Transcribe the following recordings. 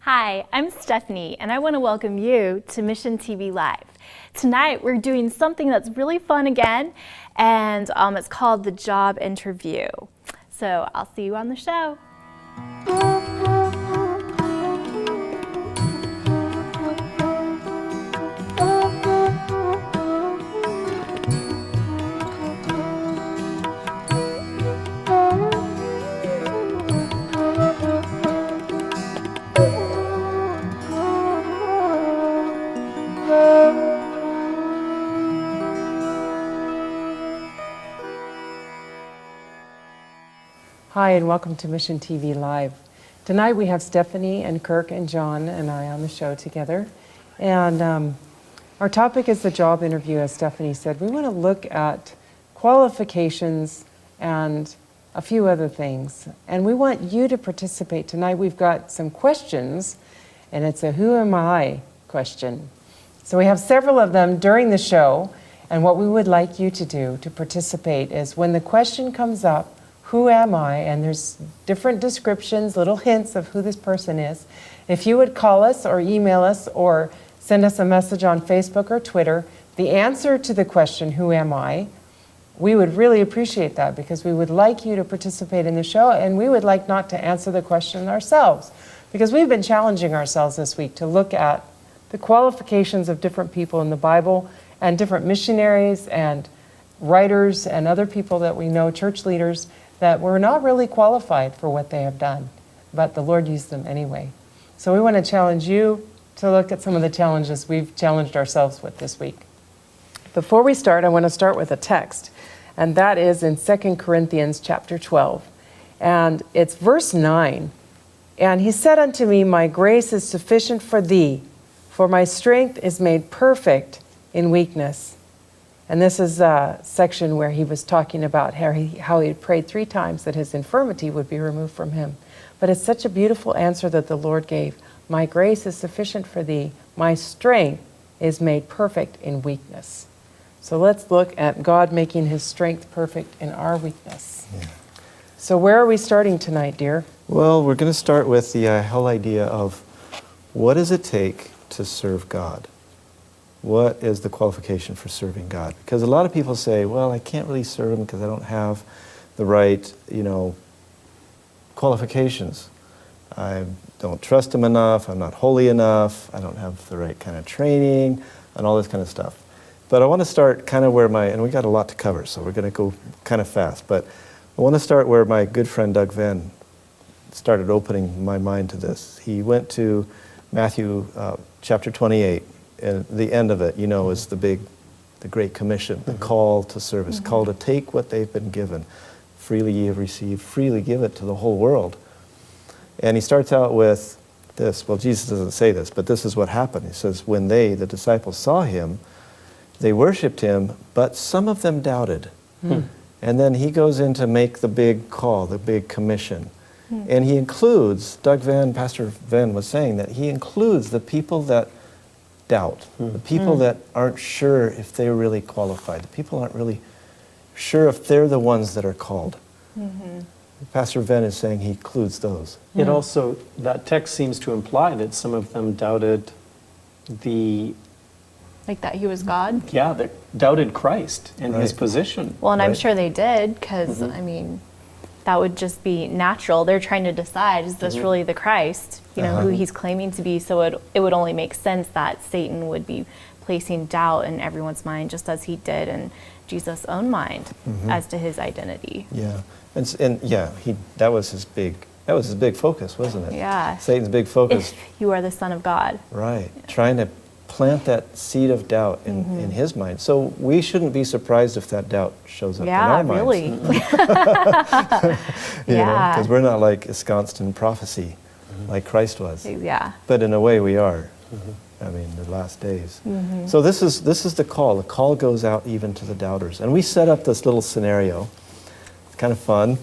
Hi, I'm Stephanie, and I want to welcome you to MissionTV Live. Tonight, we're doing something that's really fun again, and it's called the Job Interview. So I'll see you on the show. Hi, and welcome to MissionTV Live. Tonight we have Stephanie and Kirk and Jon and I on the show together. And our topic is the job interview, as Stephanie said. We want to look at qualifications and a few other things. And we want you to participate. Tonight we've got some questions, and it's a who am I question. So we have several of them during the show, and what we would like you to do to participate is when the question comes up, who am I? And there's different descriptions, little hints of who this person is. If you would call us or email us or send us a message on Facebook or Twitter, the answer to the question, who am I? We would really appreciate that because we would like you to participate in the show, and we would like not to answer the question ourselves because we've been challenging ourselves this week to look at the qualifications of different people in the Bible and different missionaries and writers and other people that we know, church leaders, that were not really qualified for what they have done, but the Lord used them anyway. So we want to challenge you to look at some of the challenges we've challenged ourselves with this week. Before we start, I want to start with a text, and that is in 2 Corinthians chapter 12. And it's verse 9. And he said unto me, my grace is sufficient for thee, for my strength is made perfect in weakness. And this is a section where he was talking about how he had prayed 3 times that his infirmity would be removed from him. But it's such a beautiful answer that the Lord gave. My grace is sufficient for thee. My strength is made perfect in weakness. So let's look at God making his strength perfect in our weakness. Yeah. So where are we starting tonight, dear? Well, we're going to start with the whole idea of what does it take to serve God? What is the qualification for serving God? Because a lot of people say, well, I can't really serve him because I don't have the right, qualifications. I don't trust him enough, I'm not holy enough, I don't have the right kind of training, and all this kind of stuff. But I want to start kind of where and we got a lot to cover, so we're going to go kind of fast, but I want to start where my good friend Doug Venn started opening my mind to this. He went to Matthew chapter 28, and the end of it, is the Great Commission, the call to service, call to take what they've been given. Freely ye have received, freely give it to the whole world. And he starts out with this. Well, Jesus doesn't say this, but this is what happened. He says, when the disciples saw him, they worshiped him, but some of them doubted. And then he goes in to make the big call, the big commission. And he includes, Pastor Venn was saying that he includes the people that doubt, the people that aren't sure if they're really qualified, the people aren't really sure if they're the ones that are called. Pastor Venn is saying he includes those. It also, that text seems to imply that some of them doubted Like that he was God? Yeah, they doubted Christ and his position. Well, and I'm sure they did, because, that would just be natural. They're trying to decide, is this really the Christ, who he's claiming to be? So it would only make sense that Satan would be placing doubt in everyone's mind, just as he did in Jesus' own mind as to his identity. Yeah, that was his big focus, wasn't it? Yeah. Satan's big focus. If you are the Son of God. Right, trying to plant that seed of doubt in his mind. So we shouldn't be surprised if that doubt shows up in our minds. Really. Because we're not like ensconced in prophecy like Christ was. Yeah. But in a way we are. The last days. So this is the call. The call goes out even to the doubters. And we set up this little scenario. It's kind of fun.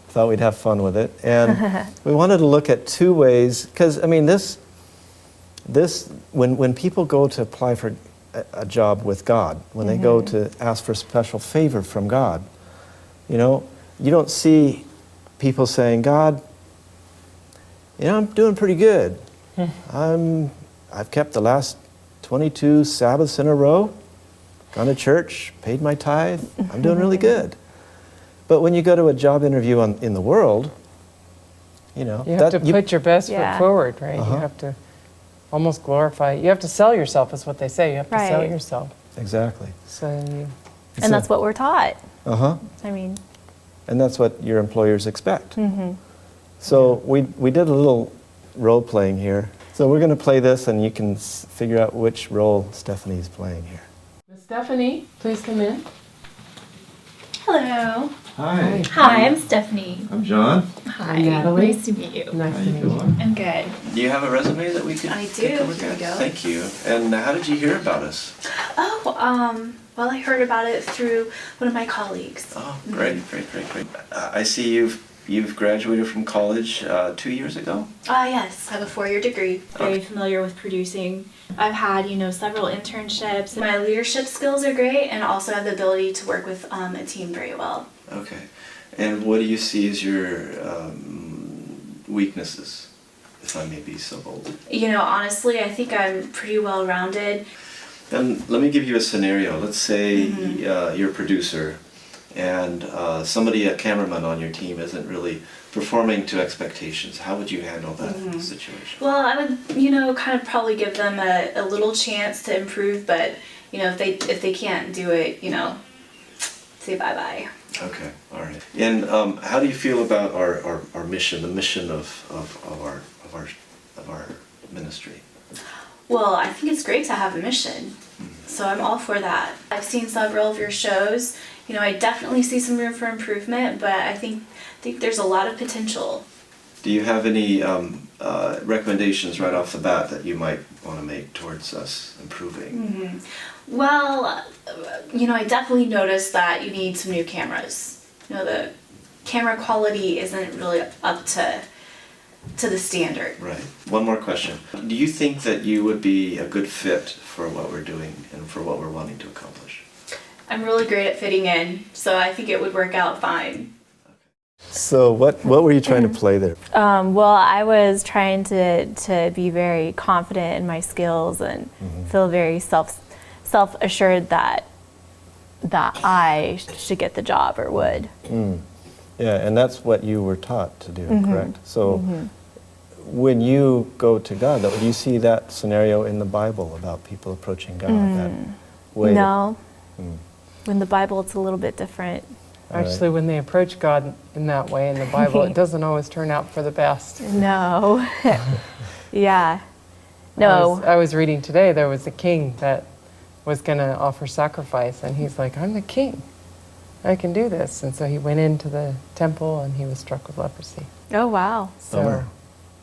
Thought we'd have fun with it. And we wanted to look at 2 ways, because when people go to apply for a job with God, when they go to ask for special favor from God, you don't see people saying, God, I'm doing pretty good. I've kept the last 22 Sabbaths in a row, gone to church, paid my tithe, I'm doing really good. But when you go to a job interview in the world, you know, You have to put your best Yeah. foot forward, right? Uh-huh. You have to almost glorify. You have to sell yourself, is what they say. You have to sell Right. yourself. Exactly. So you, And that's what we're taught. Uh-huh. I mean, And that's what your employers expect. So we did a little role playing here. So we're going to play this, and you can figure out which role Stephanie's playing here. Miss Stephanie, please come in. Hello. Hi. Hi, I'm Stephanie. I'm John. Hi. I'm Natalie. Nice to meet you. Nice to meet you. I'm good. Do you have a resume that we could I take do. a look Here at? we go. Thank you. And how did you hear about us? Oh, well, I heard about it through one of my colleagues. Oh, great. I see you've graduated from college 2 years ago. Yes, I have a 4-year degree. Very familiar with producing. I've had, several internships. My leadership skills are great, and also have the ability to work with a team very well. Okay. And what do you see as your weaknesses, if I may be so bold? Honestly, I think I'm pretty well-rounded. Then let me give you a scenario. Let's say you're a producer and a cameraman on your team isn't really performing to expectations. How would you handle that situation? Well, I would, kind of probably give them a little chance to improve, but, if they can't do it, say bye-bye. Okay, all right. And how do you feel about our mission, the mission of our ministry? Well, I think it's great to have a mission, so I'm all for that. I've seen several of your shows. I definitely see some room for improvement, but I think there's a lot of potential. Do you have any recommendations right off the bat that you might want to make towards us improving? Well, I definitely noticed that you need some new cameras. The camera quality isn't really up to the standard. Right. One more question. Do you think that you would be a good fit for what we're doing and for what we're wanting to accomplish? I'm really great at fitting in, so I think it would work out fine. So what were you trying to play there? well, I was trying to be very confident in my skills and feel very self-assured that I should get the job or would. Yeah, and that's what you were taught to do, correct? So when you go to God, though, do you see that scenario in the Bible about people approaching God that way? No. In the Bible, it's a little bit different. Actually, when they approach God in that way in the Bible, it doesn't always turn out for the best. No. Yeah. No. I was reading today, there was a king that was going to offer sacrifice, and he's like, I'm the king. I can do this. And so he went into the temple, and he was struck with leprosy. Oh, wow. So, Bummer.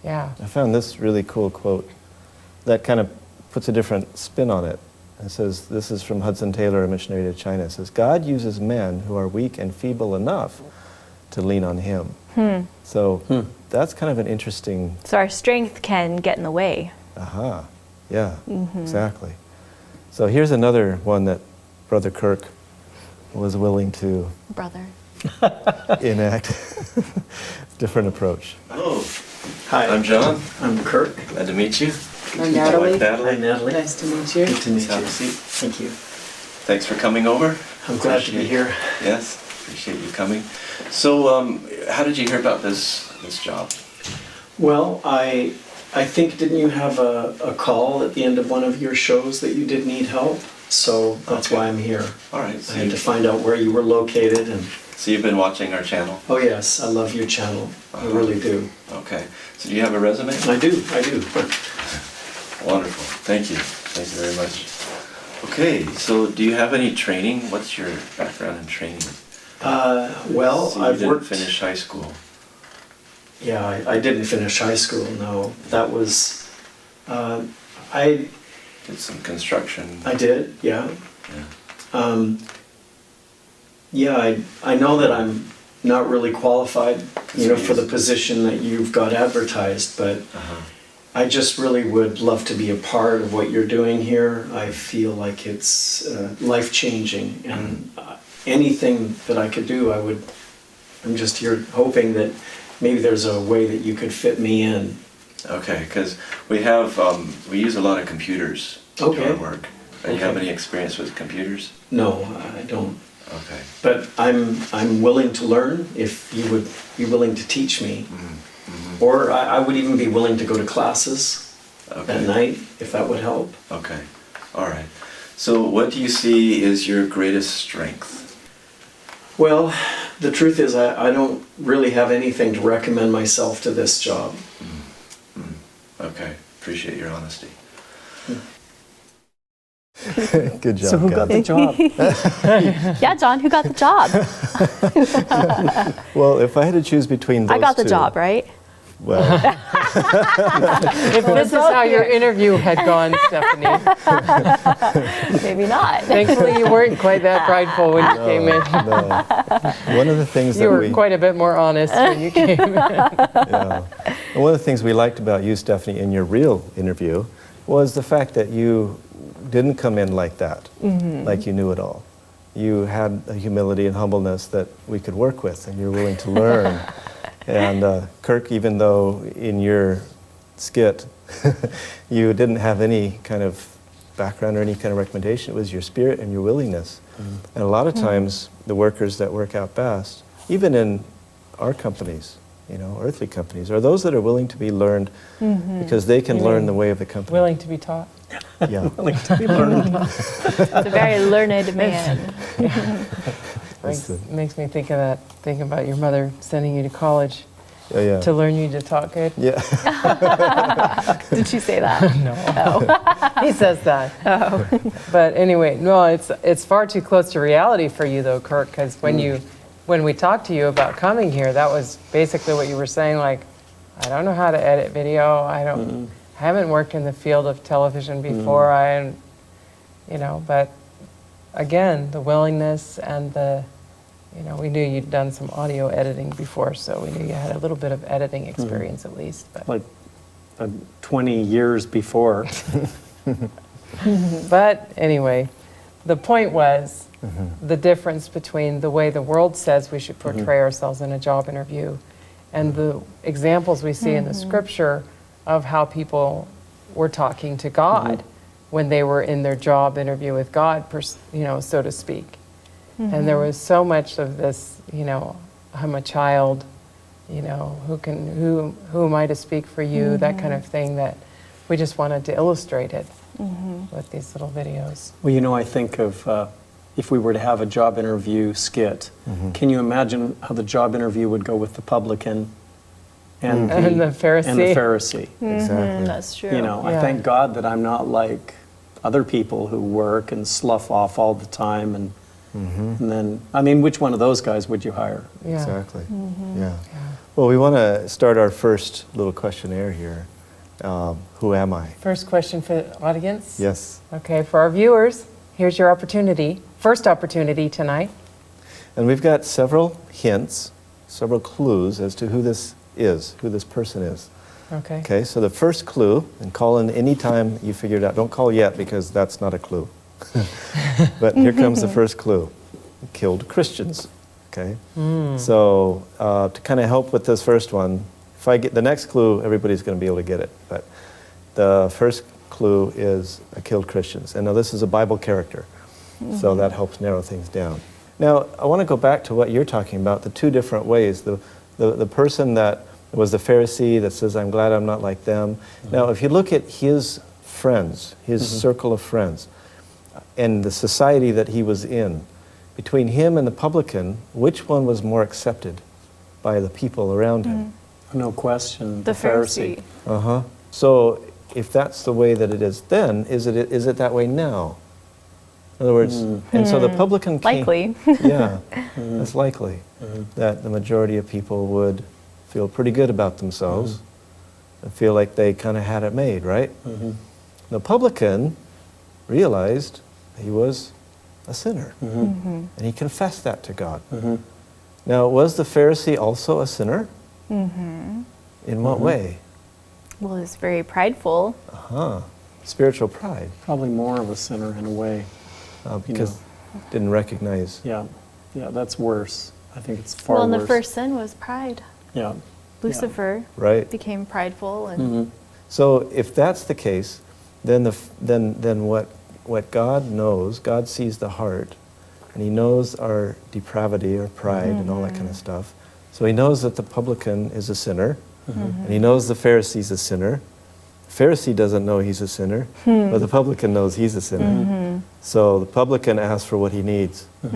yeah. I found this really cool quote that kind of puts a different spin on it. It says, this is from Hudson Taylor, a missionary to China. It says, God uses men who are weak and feeble enough to lean on him. So that's kind of an interesting, So our strength can get in the way. yeah, exactly. So here's another one that Brother Kirk was willing to Brother. enact. Different approach. Hello. Hi. I'm John. I'm Kirk. Glad to meet you. I'm Natalie. Hi, Natalie. Nice to meet you. Good to meet Have you. a seat. Thank you. Thanks for coming over. I'm glad to be Appreciate- here. Yes, appreciate you coming. So, how did you hear about this job? Well, I think, didn't you have a call at the end of one of your shows that you did need help? So that's Okay. why I'm here. All right. I had to find out where you were located, and So you've been watching our channel. oh yes, I love your channel. I really do. Okay. So do you have a resume? I do. Wonderful. Thank you. Thank you very much. Okay. So do you have any training? What's your background in training? Well, So you I've didn't worked. finish high school. Yeah, I didn't finish high school. No, that was. I Did some construction. did. Yeah. Yeah. Yeah, I know that I'm not really qualified, for the position that you've got advertised, but I just really would love to be a part of what you're doing here. I feel like it's life-changing, and anything that I could do, I'm just here hoping that maybe there's a way that you could fit me in. Okay, because we use a lot of computers to Okay. our work. Do you have Okay. any experience with computers? No, I don't. Okay. But I'm willing to learn if you would be willing to teach me. Mm-hmm. Or I would even be willing to go to classes Okay. at night if that would help. Okay. All right. So what do you see is your greatest strength? Well, the truth is I don't really have anything to recommend myself to this job. Okay. Appreciate your honesty. Good job, So who got the guys. job? Yeah, John, who got the job? Well, if I had to choose between those I got the two, job, right? Well, If this is how your interview had gone, Stephanie, Maybe not. thankfully you weren't quite that prideful when you came in. no. One of the things You that were we quite a bit more honest when you came in. yeah. And one of the things we liked about you, Stephanie, in your real interview was the fact that you didn't come in like that, like you knew it all. You had a humility and humbleness that we could work with, and you're willing to learn. And Kirk, even though in your skit you didn't have any kind of background or any kind of recommendation, it was your spirit and your willingness. And a lot of times the workers that work out best, even in our companies, you know, earthly companies, are those that are willing to be learned because they can learn the way of the company. Willing to be taught. Yeah. Willing to be learned. It's a very learned man. Makes me think about your mother sending you to college Yeah, yeah. to learn you to talk good. Yeah. Did she say that? No. He says that. But anyway, no, it's far too close to reality for you though, Kirk, because when we talked to you about coming here, that was basically what you were saying, like, I don't know how to edit video. I haven't worked in the field of television before. But again, the willingness and we knew you'd done some audio editing before, so we knew you had a little bit of editing experience at least. But. Like 20 years before. But anyway, the point was the difference between the way the world says we should portray ourselves in a job interview and the examples we see in the scripture of how people were talking to God when they were in their job interview with God, so to speak. And there was so much of this, I'm a child, who am I to speak for you, that kind of thing, that we just wanted to illustrate it with these little videos. Well, I think of if we were to have a job interview skit, can you imagine how the job interview would go with the publican and the Pharisee? And the Pharisee. Exactly. That's true. I thank God that I'm not like other people who work and slough off all the time and then, which one of those guys would you hire? Yeah. Exactly. Yeah. Well, we want to start our first little questionnaire here. Who am I? First question for the audience. Yes. Okay, for our viewers, here's your opportunity. First opportunity tonight. And we've got several hints, several clues as to who this is, who this person is. Okay. Okay, so the first clue, and call in any time you figure it out. Don't call yet because that's not a clue. But here comes the first clue. Killed Christians. Okay? So to kind of help with this first one, if I get the next clue, everybody's going to be able to get it. But the first clue is killed Christians. And now this is a Bible character. So that helps narrow things down. Now, I want to go back to what you're talking about, the two different ways. The person that was the Pharisee that says, I'm glad I'm not like them. Now, if you look at his friends, his circle of friends, and the society that he was in, between him and the publican, which one was more accepted by the people around him? No question. The Pharisee. Uh-huh. So if that's the way that it is then, is it that way now? In other words, and so the publican came, Likely. yeah, it's likely that the majority of people would feel pretty good about themselves and feel like they kind of had it made, right? The publican realized he was a sinner, and he confessed that to God. Now, was the Pharisee also a sinner? In what way? Well, it's very prideful. Spiritual pride, Probably more of a sinner in a way. because didn't recognize. Yeah, that's worse. I think it's far Well, and worse. the first sin was pride. Yeah. Lucifer right? became prideful and Mm-hmm. So if that's the case, then what God knows, God sees the heart, and He knows our depravity, our pride, and all that kind of stuff. So He knows that the publican is a sinner, and He knows the Pharisee's a sinner. The Pharisee doesn't know he's a sinner, but the publican knows he's a sinner. So the publican asks for what he needs. The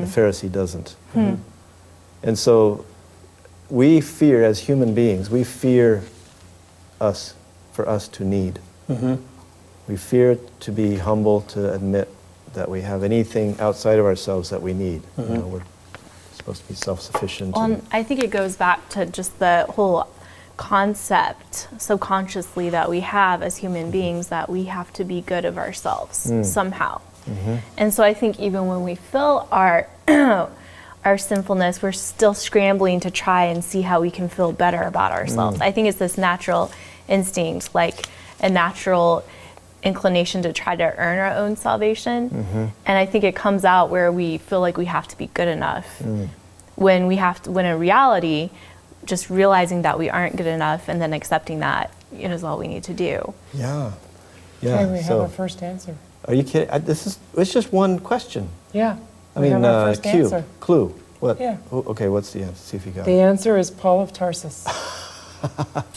Pharisee doesn't. And so we fear, as human beings, we fear for us to need. We fear to be humble, to admit that we have anything outside of ourselves that we need. You know, we're supposed to be self-sufficient. Well, and I think it goes back to just the whole concept subconsciously that we have as human beings that we have to be good of ourselves somehow. And so I think even when we feel our our sinfulness, we're still scrambling to try and see how we can feel better about ourselves. I think it's this natural instinct, like a natural inclination to try to earn our own salvation. And I think it comes out where we feel like we have to be good enough. When in reality, just realizing that we aren't good enough and then accepting that is all we need to do. Yeah. Okay, we have our first answer. Are you kidding? It's just one question. Yeah. I we mean, have our first answer. clue. What? Yeah. Okay, what's the answer? See if you got The it. answer is Paul of Tarsus.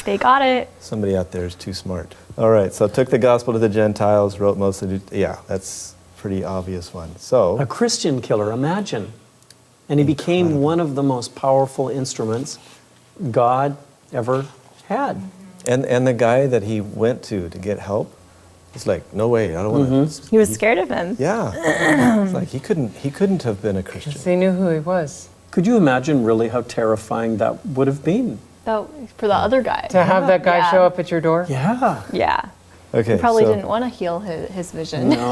They got it. Somebody out there is too smart. All right, so took the gospel to the Gentiles, wrote most of the... Yeah, that's a pretty obvious one. So... A Christian killer, imagine. And he became one of the most powerful instruments God ever had. And the guy that he went to get help, it's like, no way, I don't want to... He was scared of him. Yeah. It's like he couldn't have been a Christian. Because he knew who he was. Could you imagine really how terrifying that would have been? For the other guy. To have that guy Yeah. show up at your door? Yeah. Yeah. Okay, He probably so didn't want to heal his vision. No?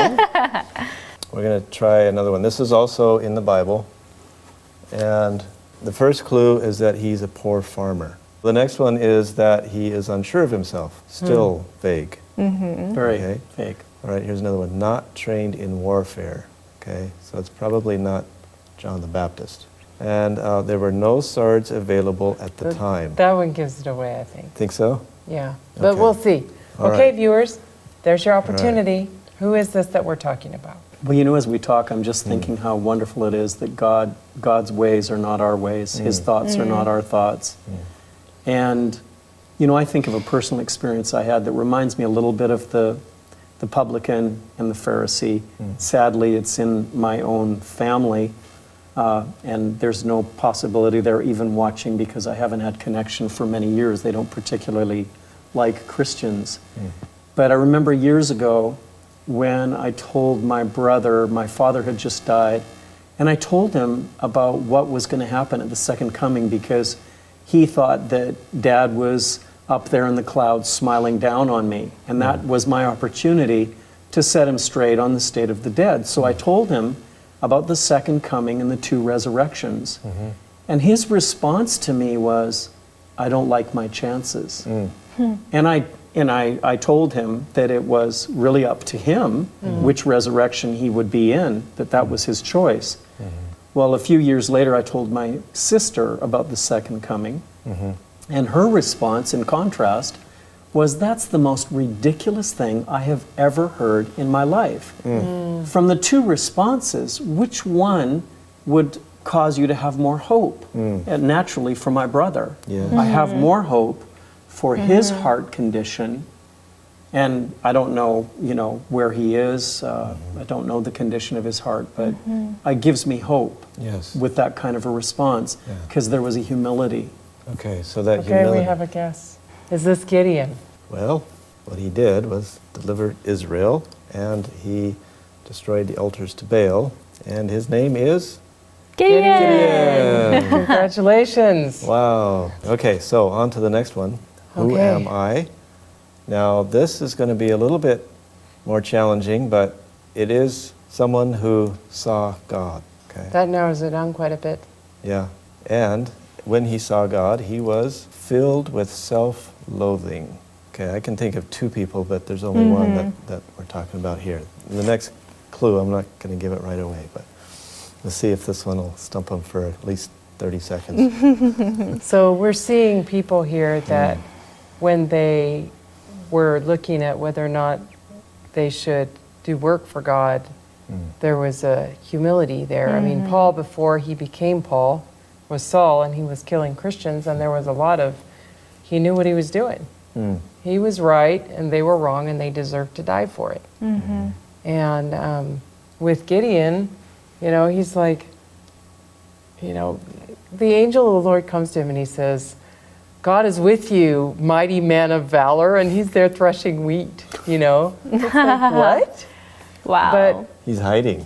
we're going to try another one. This is also in the Bible. And the first clue is that he's a poor farmer. The next one is that he is unsure of himself. Still vague. Very Okay. fake. All right, here's another one. Not trained in warfare. Okay, so it's probably not John the Baptist. And there were no swords available at the time. That one gives it away, I think. Think so? Yeah. But Okay. we'll see. All Okay, right. viewers, there's your opportunity. Who is this that we're talking about? Well, as we talk, I'm just thinking how wonderful it is that God's ways are not our ways. His thoughts are not our thoughts. And, I think of a personal experience I had that reminds me a little bit of the publican and the Pharisee. Sadly, it's in my own family, and there's no possibility they're even watching because I haven't had connection for many years. They don't particularly like Christians. But I remember years ago when I told my brother, my father had just died, and I told him about what was going to happen at the second coming because he thought that Dad was up there in the clouds smiling down on me. And that was my opportunity to set him straight on the state of the dead. So I told him about the second coming and the two resurrections. And his response to me was, I don't like my chances. And I told him that it was really up to him which resurrection he would be in, that was his choice. Well, a few years later, I told my sister about the second coming. And her response, in contrast, was, that's the most ridiculous thing I have ever heard in my life. From the two responses, which one would cause you to have more hope? And naturally, for my brother. I have more hope for his heart condition. And I don't know, where he is. I don't know the condition of his heart, but it gives me hope with that kind of a response because there was a humility. Okay, so that Okay, humility. we have a guess. Is this Gideon? Well, what he did was deliver Israel, and he destroyed the altars to Baal, and his name is? Gideon! Congratulations. Wow. Okay, so on to the next one. Who Okay. am I? Now, this is going to be a little bit more challenging, but it is someone who saw God. Okay. That narrows it down quite a bit. Yeah. And when he saw God, he was filled with self-loathing. Okay, I can think of two people, but there's only one that we're talking about here. The next clue, I'm not going to give it right away, but let's see if this one will stump them for at least 30 seconds. So we're seeing people here that when they were looking at whether or not they should do work for God, there was a humility there. I mean, Paul, before he became Paul, was Saul, and he was killing Christians, and there was a lot of, he knew what he was doing. He was right, and they were wrong, and they deserved to die for it. And with Gideon, you know, he's like, you know, the angel of the Lord comes to him and he says, God is with you, mighty man of valor, and he's there threshing wheat, you know. It's like, what? Wow. But He's hiding.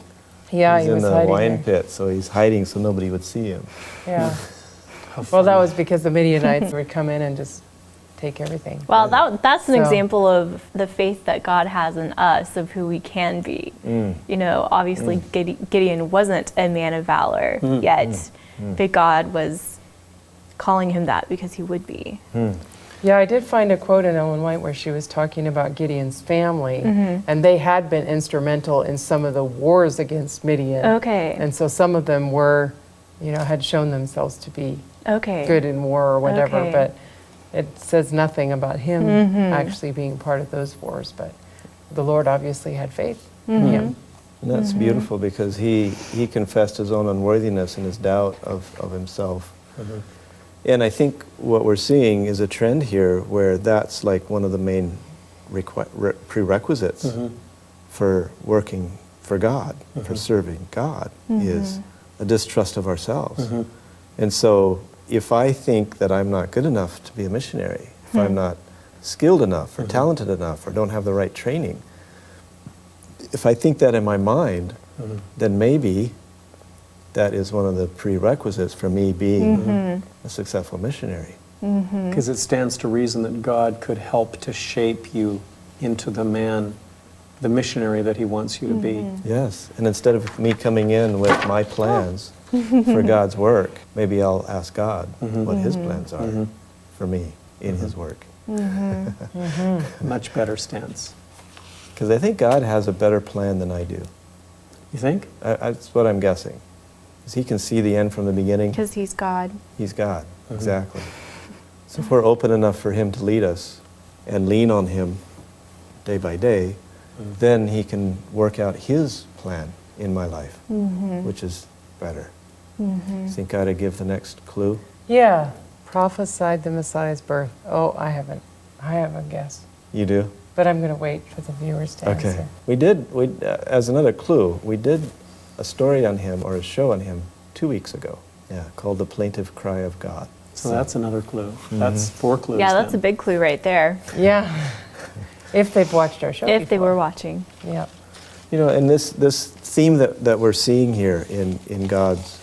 yeah, He's he was in the hiding wine there. pit, so he's hiding so nobody would see him. Yeah. Well, that was because the Midianites would come in and just take everything. Well, that's an So- example of the faith that God has in us, of who we can be. You know, obviously Gideon wasn't a man of valor yet, but God was calling him that because he would be. Yeah, I did find a quote in Ellen White where she was talking about Gideon's family, and they had been instrumental in some of the wars against Midian. Okay. And so some of them were, you know, had shown themselves to be Okay. good in war or whatever, Okay. but it says nothing about him actually being part of those wars. But the Lord obviously had faith in him. And that's beautiful because he confessed his own unworthiness and his doubt of himself. And I think what we're seeing is a trend here where that's like one of the main prerequisites for working for God, for serving God, is a distrust of ourselves. And so if I think that I'm not good enough to be a missionary, if I'm not skilled enough or talented enough or don't have the right training, if I think that in my mind, then maybe that is one of the prerequisites for me being a successful missionary. Because it stands to reason that God could help to shape you into the man, the missionary that he wants you to be. Yes, and instead of me coming in with my plans for God's work, maybe I'll ask God what his plans are for me in his work. Much better stance. Because I think God has a better plan than I do. You think? That's what I'm guessing. Because he can see the end from the beginning. Because he's God. He's God, exactly. So if we're open enough for him to lead us and lean on him day by day, then he can work out his plan in my life, which is better. You think I ought to give the next clue? Yeah, prophesied the Messiah's birth. Oh, I have a guess. You do? But I'm going to wait for the viewers to Okay. answer. We did, as another clue, we did a story on him, or a show on him, 2 weeks ago. Yeah, called The Plaintive Cry of God. So that's another clue. That's 4 clues. Yeah, that's a then. big clue right there. Yeah, if they've watched our show If they before. were watching. Yeah. You know, and this theme that we're seeing here in God's,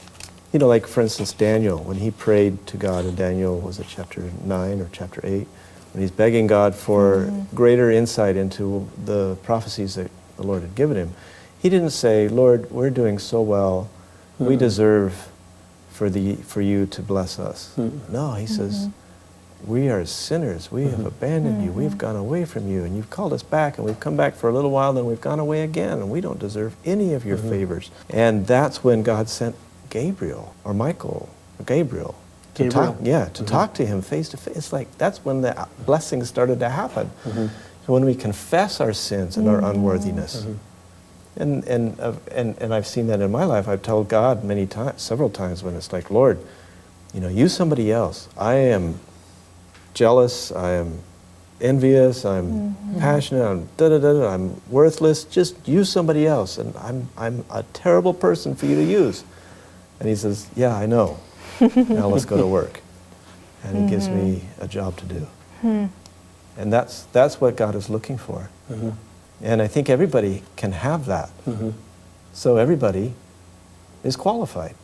you know, like for instance, Daniel, when he prayed to God in Daniel, was it chapter 9 or chapter 8? When he's begging God for greater insight into the prophecies that the Lord had given him, he didn't say, Lord, we're doing so well, we deserve for you to bless us. No, he says, we are sinners, we have abandoned you, we've gone away from you, and you've called us back, and we've come back for a little while, then we've gone away again, and we don't deserve any of your favors. And that's when God sent Gabriel, or Michael, or Gabriel, to talk to him face to face. It's like that's when the blessings started to happen. So when we confess our sins and our unworthiness, and I've seen that in my life. I've told God many times, several times, when it's like, Lord, you know, use somebody else. I am jealous. I am envious. I'm passionate. I'm I'm worthless. Just use somebody else, and I'm a terrible person for you to use. And he says, yeah, I know. Now let's go to work. And he gives me a job to do. And that's what God is looking for. And I think everybody can have that. So everybody is qualified,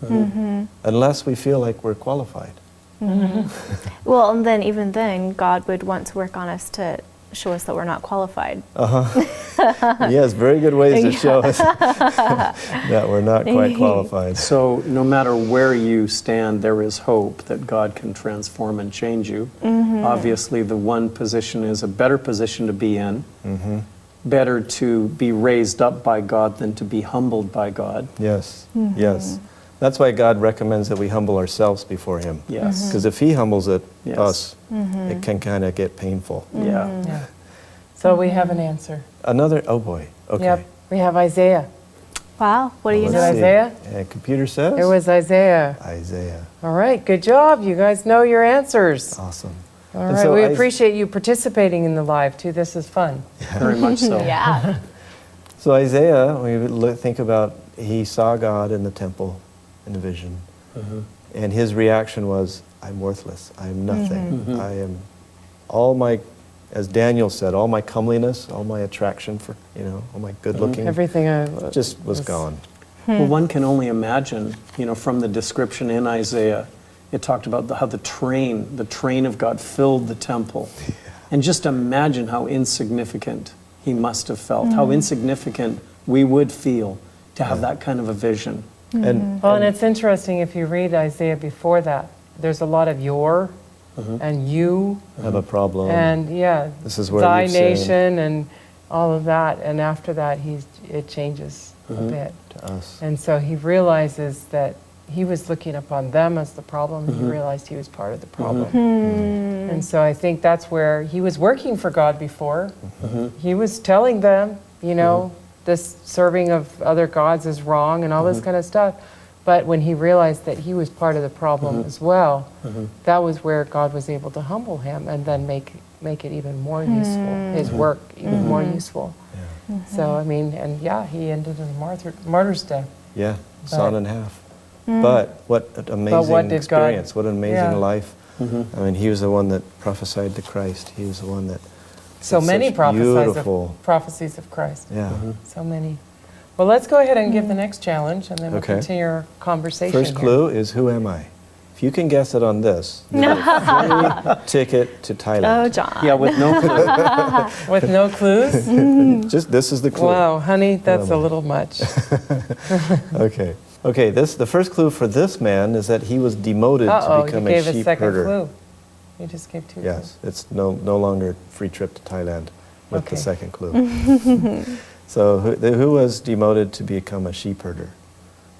unless we feel like we're qualified. Well, and then even then, God would want to work on us to show us that we're not qualified. Yes, very good ways to show us that we're not quite qualified. So no matter where you stand, there is hope that God can transform and change you. Obviously, the one position is a better position to be in. Better to be raised up by God than to be humbled by God. Yes, yes. That's why God recommends that we humble ourselves before Him. Yes. Because if He humbles Yes. us, it can kind of get painful. Yeah. Yeah. So we have an answer. Another, oh boy, okay. Yep. We have Isaiah. Wow, what do you Was Let's it know? see. Isaiah? And computer says? It was Isaiah. Isaiah. All right, good job. You guys know your answers. Awesome. All And right, so we Is- appreciate you participating in the live too. This is fun. Very much so. Yeah. So Isaiah, when you think about, he saw God in the temple in a vision. And his reaction was, I'm worthless. I am nothing. I am all my, as Daniel said, all my comeliness, all my attraction for, all my good looking, Everything just was gone. Well, one can only imagine, from the description in Isaiah, it talked about how the train of God filled the temple. And just imagine how insignificant he must have felt, how insignificant we would feel to have that kind of a vision. And, Well, and it's interesting if you read Isaiah before that. There's a lot of your and you have a problem. and This is where thy you've sinned. nation and all of that. And after that, it changes a bit. To us. And so he realizes that he was looking upon them as the problem. He realized he was part of the problem. And so I think that's where he was working for God before. He was telling them, this serving of other gods is wrong and all this kind of stuff. But when he realized that he was part of the problem as well, that was where God was able to humble him and then make it even more useful, his work even more useful. So, he ended in a martyr's death. Yeah, sawn in half. But what an amazing what did God- experience, what an amazing Yeah. life. I mean, he was the one that prophesied to Christ. He was the one that So did many such prophecies of Christ. Yeah. So many. Well, let's go ahead and give the next challenge, and then we'll Okay. continue our conversation. First here. clue is, who am I? If you can guess it on this, you get a free ticket to Oh, Thailand. John. Yeah, with no clue. With no clues? Just this is the clue. Wow, honey, that's a little much. Okay. Okay, the first clue for this man is that he was demoted to Uh-oh, you become a gave a sheep second herder. clue. You just gave two Yes, it's no longer free trip to Thailand with the Okay. second clue. So who was demoted to become a sheep herder?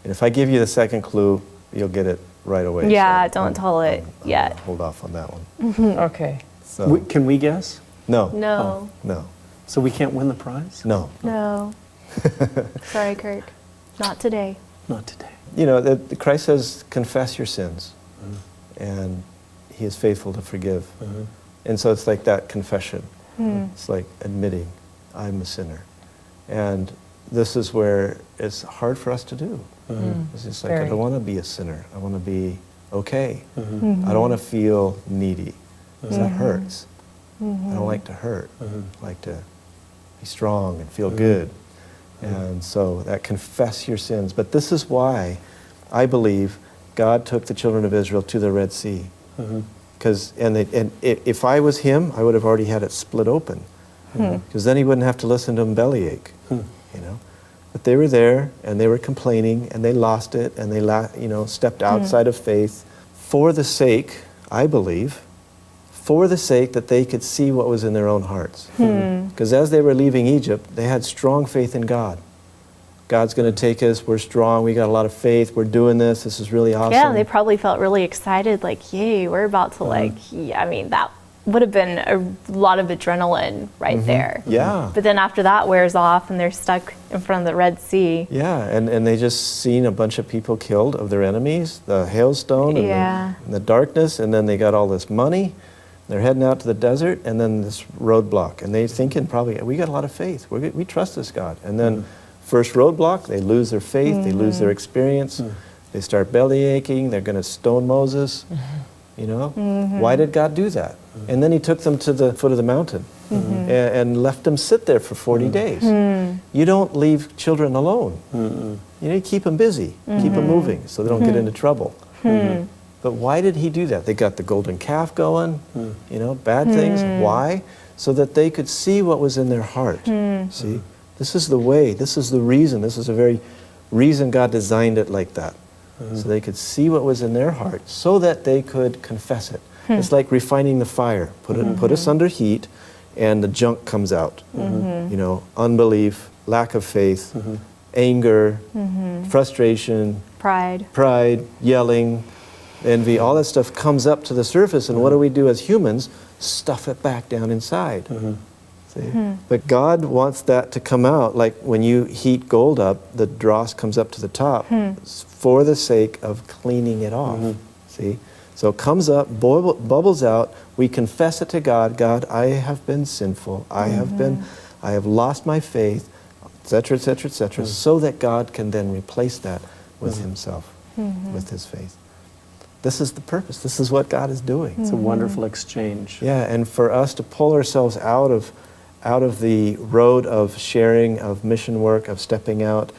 And if I give you the second clue, you'll get it right away. Yeah, So don't tell it I'm yet. gonna hold off on that one. clues. Okay. So Can we guess? no, No, no, So we can't win the prize? no. no. Sorry, Kirk. Not today. Not today. Christ says, confess your sins, and He is faithful to forgive. And so it's like that confession. It's like admitting, I'm a sinner. And this is where it's hard for us to do. It's just like, I Very. don't want to be a sinner. I want to be okay. I don't want to feel needy, because that hurts. I don't like to hurt. I like to be strong and feel good. And so that confess your sins. But this is why I believe God took the children of Israel to the Red Sea. Because if I was him, I would have already had it split open. Because then he wouldn't have to listen to them bellyache. But they were there, and they were complaining, and they lost it, and they stepped outside of faith for the sake, I believe, for the sake that they could see what was in their own hearts. Because as they were leaving Egypt, they had strong faith in God. God's going to take us, we're strong, we got a lot of faith, we're doing this is really awesome. Yeah, they probably felt really excited, like, yay, we're about to that would have been a lot of adrenaline right there. Yeah. But then after that wears off and they're stuck in front of the Red Sea. Yeah, and they just seen a bunch of people killed of their enemies, the hailstone and, and the darkness, and then they got all this money. They're heading out to the desert, and then this roadblock. And they're thinking probably, we got a lot of faith. We trust this God. And then first roadblock, they lose their faith, they lose their experience. They start belly aching, they're going to stone Moses. Why did God do that? And then he took them to the foot of the mountain and left them sit there for 40 days. You don't leave children alone. You keep them busy, keep them moving so they don't get into trouble. But why did he do that? They got the golden calf going, bad things. Why? So that they could see what was in their heart. See? This is the way, this is the reason, this is the very reason God designed it like that. So they could see what was in their heart, so that they could confess it. It's like refining the fire. Put us under heat, and the junk comes out. Unbelief, lack of faith, anger, frustration, pride, yelling, envy, all that stuff comes up to the surface, and what do we do as humans? Stuff it back down inside. See? But God wants that to come out, like when you heat gold up, the dross comes up to the top for the sake of cleaning it off. See? So it comes up, bubbles out, we confess it to God. God, I have been sinful, I have lost my faith, etc., etc., etc., so that God can then replace that with Himself, with His faith. This is the purpose. This is what God is doing. It's a wonderful exchange. Yeah, and for us to pull ourselves out of the road of sharing, of mission work, of stepping out,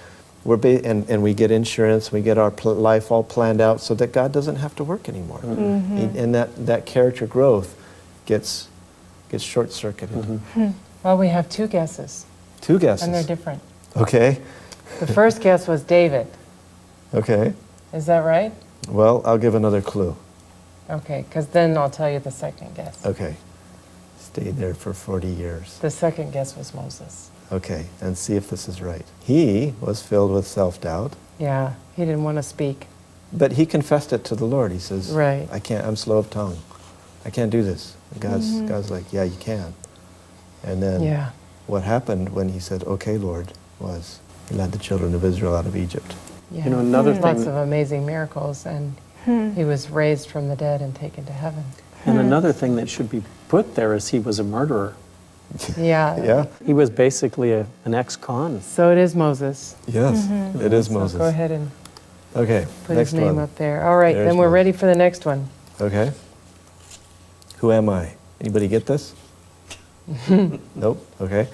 and we get insurance, we get our life all planned out so that God doesn't have to work anymore. And that character growth gets short-circuited. Well, we have 2 guesses, 2 guesses. and they're different. Okay. The first guess was David. Okay. Is that right? Well, I'll give another clue. Okay, because then I'll tell you the second guess. Okay. Stayed there for 40 years. The second guess was Moses. Okay, and see if this is right. He was filled with self-doubt, Yeah, he didn't want to speak. but he confessed it to the Lord. He says, Right. I'm slow of tongue. I can't do this. And God's like, yeah, you can. And then Yeah. what happened when he said, okay, Lord, was he led the children of Israel out of Egypt. Yeah. You know, another Lots thing- of amazing miracles, and he was raised from the dead and taken to heaven. And another thing that should be put there is he was a murderer. Yeah. Yeah? He was basically an ex-con. So it is Moses. Yes, it is So Moses. go ahead and Okay, put next his name one. up there. All right, There's then we're Moses. ready for the next one. Okay. Who am I? Anybody get this? Nope. Okay.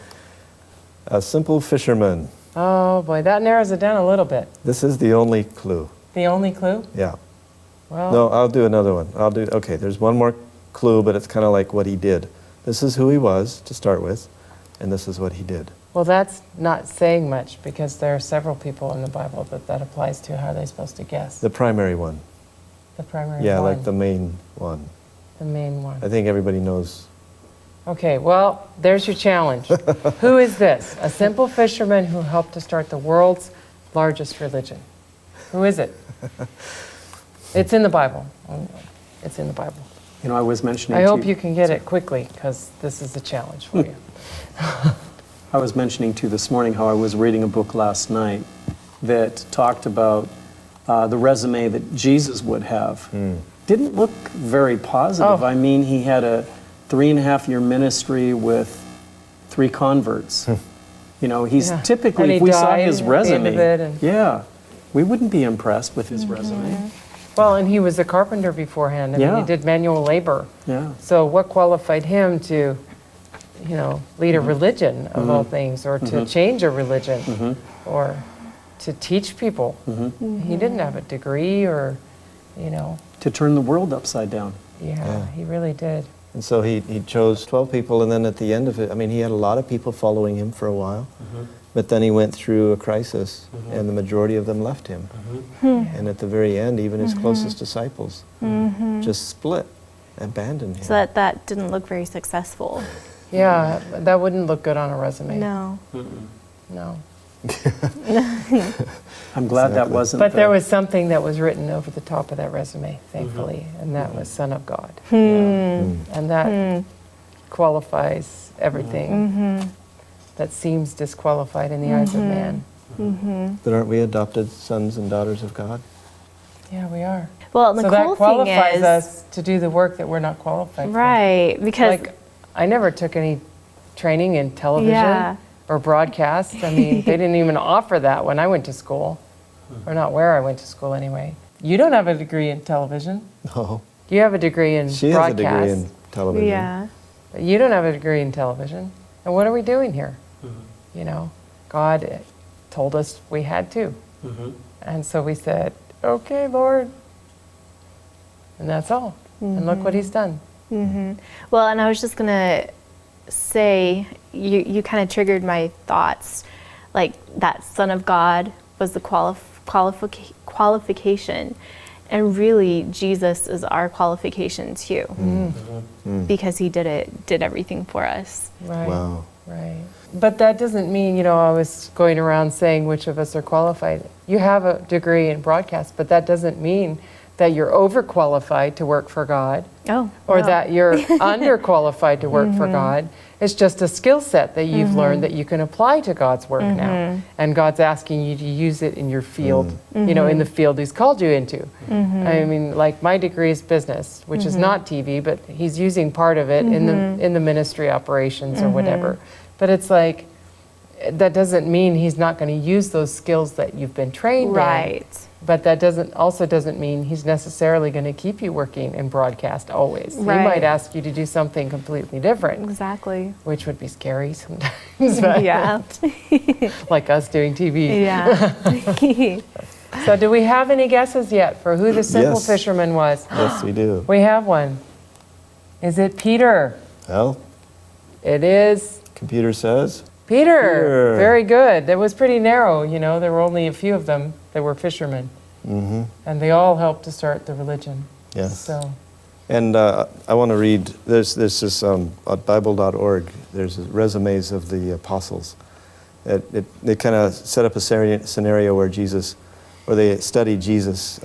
A simple fisherman. Oh boy, that narrows it down a little bit. This is the only clue. The only clue? Yeah. Well, No, I'll do another one. Okay, there's one more clue, but it's kind of like what he did. This is who he was to start with, and this is what he did. well, that's not saying much because there are several people in the Bible that applies to. How are they supposed to guess? The primary one. The primary Yeah, one. like the main one. The main one. I think everybody knows. Okay, well, there's your challenge. Who is this? A simple fisherman who helped to start the world's largest religion. Who is it? It's in the Bible. It's in the Bible. You know, I was mentioning I to hope you can get it quickly because this is a challenge for you. I was mentioning to you this morning how I was reading a book last night that talked about the resume that Jesus would have. Didn't look very positive. Oh. I mean, he had a 3.5-year ministry with 3 converts. You know, he's Yeah. typically, And he if we saw died his at the end resume, of it and- yeah, we wouldn't be impressed with his resume. Well, and he was a carpenter beforehand. I mean, Yeah. he did manual labor. Yeah. So what qualified him to, lead a religion of all things, or to change a religion, or to teach people? He didn't have a degree, or, To turn the world upside down. yeah, he really did. And so he chose 12 people, and then at the end of it, I mean, he had a lot of people following him for a while, but then he went through a crisis, and the majority of them left him. And at the very end, even his closest disciples just split, abandoned him. So that didn't look very successful. Yeah, that wouldn't look good on a resume. No. No. I'm glad that Exactly. wasn't But the- there was something that was written over the top of that resume, thankfully, and that was Son of God. And that qualifies everything that seems disqualified in the eyes of man. But aren't we adopted sons and daughters of God? Yeah, we are. Well, the So cool that qualifies thing is, us to do the work that we're not qualified for. right? Because Like, I never took any training in television Yeah. or broadcast. I mean, they didn't even offer that when I went to school, or not where I went to school anyway. You don't have a degree in television. No. You have a degree in She has a broadcast. degree in television. yeah, But you don't have a degree in television. And what are we doing here? God told us we had to. And so we said, okay, Lord. And that's all. And look what he's done. Well, and I was just gonna say, you kind of triggered my thoughts, like that Son of God was the qualification, and really Jesus is our qualification too, because he did everything for us. Right. Wow. Right. But that doesn't mean, I was going around saying which of us are qualified. You have a degree in broadcast, but that doesn't mean that you're overqualified to work for God or that you're underqualified to work for God. It's just a skill set that you've learned that you can apply to God's work now. And God's asking you to use it in your field, in the field He's called you into. I mean, like my degree is business, which is not TV, but He's using part of it in the ministry operations or whatever. But it's like, that doesn't mean He's not going to use those skills that you've been trained in. But that doesn't mean He's necessarily going to keep you working in broadcast always. He might ask you to do something completely different. Exactly. Which would be scary sometimes. Yeah. Like us doing TV. Yeah. So do we have any guesses yet for who the simple fisherman was? Yes, we do. We have one. Is it Peter? Well, it is. Computer says. Peter. Very good. That was pretty narrow, there were only a few of them that were fishermen. And they all helped to start the religion. Yes. So. And I want to read, there's this, at Bible.org, there's resumes of the apostles. They kind of set up a scenario where they studied Jesus'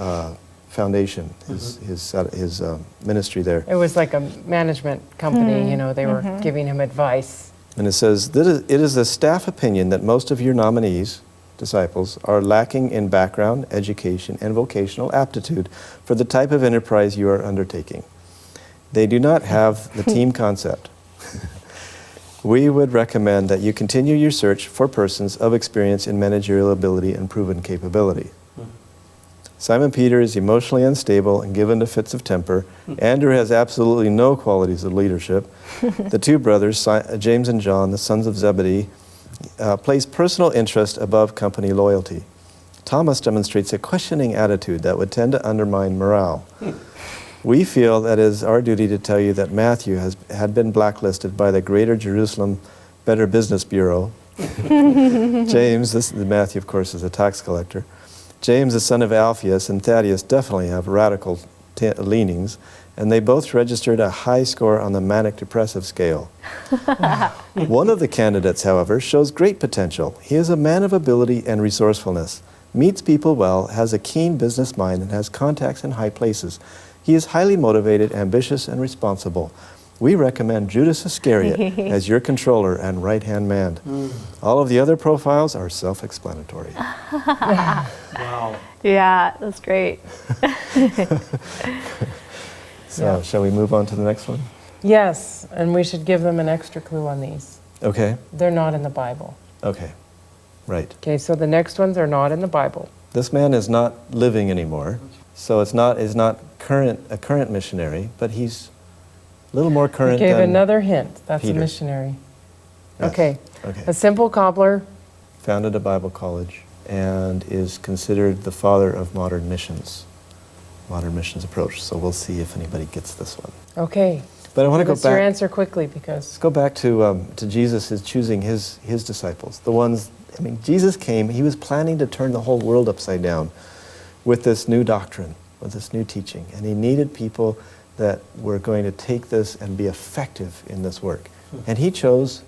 foundation, his ministry there. It was like a management company, they were giving him advice. And it says, it is the staff opinion that most of your nominees, disciples, are lacking in background, education, and vocational aptitude for the type of enterprise you are undertaking. They do not have the team concept. We would recommend that you continue your search for persons of experience in managerial ability and proven capability. Simon Peter is emotionally unstable and given to fits of temper. Andrew has absolutely no qualities of leadership. The two brothers, James and John, the sons of Zebedee, place personal interest above company loyalty. Thomas demonstrates a questioning attitude that would tend to undermine morale. We feel that it is our duty to tell you that Matthew had been blacklisted by the Greater Jerusalem Better Business Bureau. James, Matthew, of course, is a tax collector. James, the son of Alphaeus, and Thaddeus definitely have radical leanings, and they both registered a high score on the manic depressive scale. One of the candidates, however, shows great potential. He is a man of ability and resourcefulness, meets people well, has a keen business mind, and has contacts in high places. He is highly motivated, ambitious, and responsible. We recommend Judas Iscariot as your controller and right-hand man. All of the other profiles are self-explanatory. Wow. Yeah, that's great. So, shall we move on to the next one? Yes, and we should give them an extra clue on these. Okay. They're not in the Bible. Okay. Right. Okay, so the next ones are not in the Bible. This man is not living anymore, so is not a current missionary, but he's a little more current You gave than another hint. That's Peter. a missionary. Yes. Okay. Okay. A simple cobbler. Founded a Bible college and is considered the father of modern missions approach. So we'll see if anybody gets this one. Okay. But I want to go Give us your back. answer quickly because... Let's go back to Jesus is choosing his disciples. The ones, Jesus came, he was planning to turn the whole world upside down with this new doctrine, with this new teaching. And he needed people that were going to take this and be effective in this work. And he chose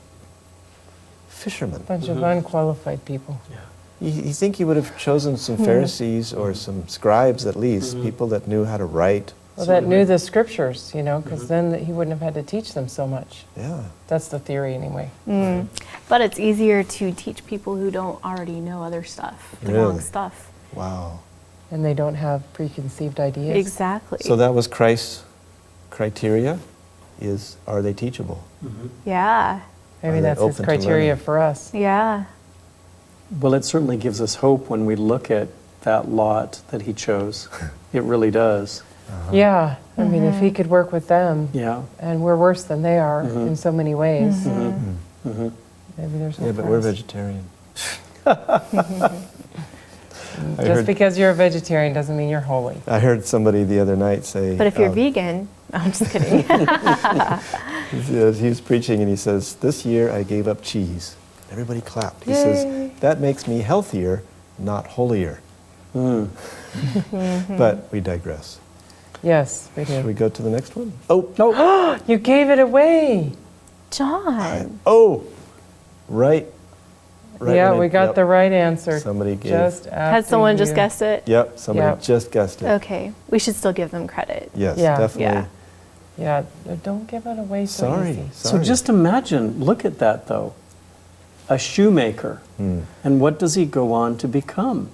fishermen. A bunch of unqualified people. You think he would have chosen some Pharisees or some scribes at least, people that knew how to write. Well, that knew the scriptures, because then he wouldn't have had to teach them so much. Yeah. That's the theory anyway. But it's easier to teach people who don't already know other stuff, the Really? wrong stuff. Wow. And they don't have preconceived ideas. Exactly. So that was Christ's criteria, are they teachable? Yeah. Maybe Are they that's his open to criteria learning? for us. Yeah. Well, it certainly gives us hope when we look at that lot that he chose. It really does. Yeah. I mean, if he could work with them, Yeah. and we're worse than they are in so many ways, Mm-hmm. maybe there's hope Yeah, but for we're us. vegetarian. Just because you're a vegetarian doesn't mean you're holy. I heard somebody the other night say... But if you're vegan, no, I'm just kidding. he was preaching and he says, this year I gave up cheese. Everybody clapped. He Yay. says, that makes me healthier, not holier. But we digress. Yes, we Should do. we go to the next one? Oh, You gave it away. John. Right. Yeah, when we got yep. the right answer. Somebody gave. Just Has someone just guessed it? Yep, somebody Yep. just guessed it. Okay, we should still give them credit. Yes, Yeah. definitely. Yeah. Yeah, don't give it away so Sorry, easy. sorry. So just imagine, look at that though. A shoemaker. And what does he go on to become?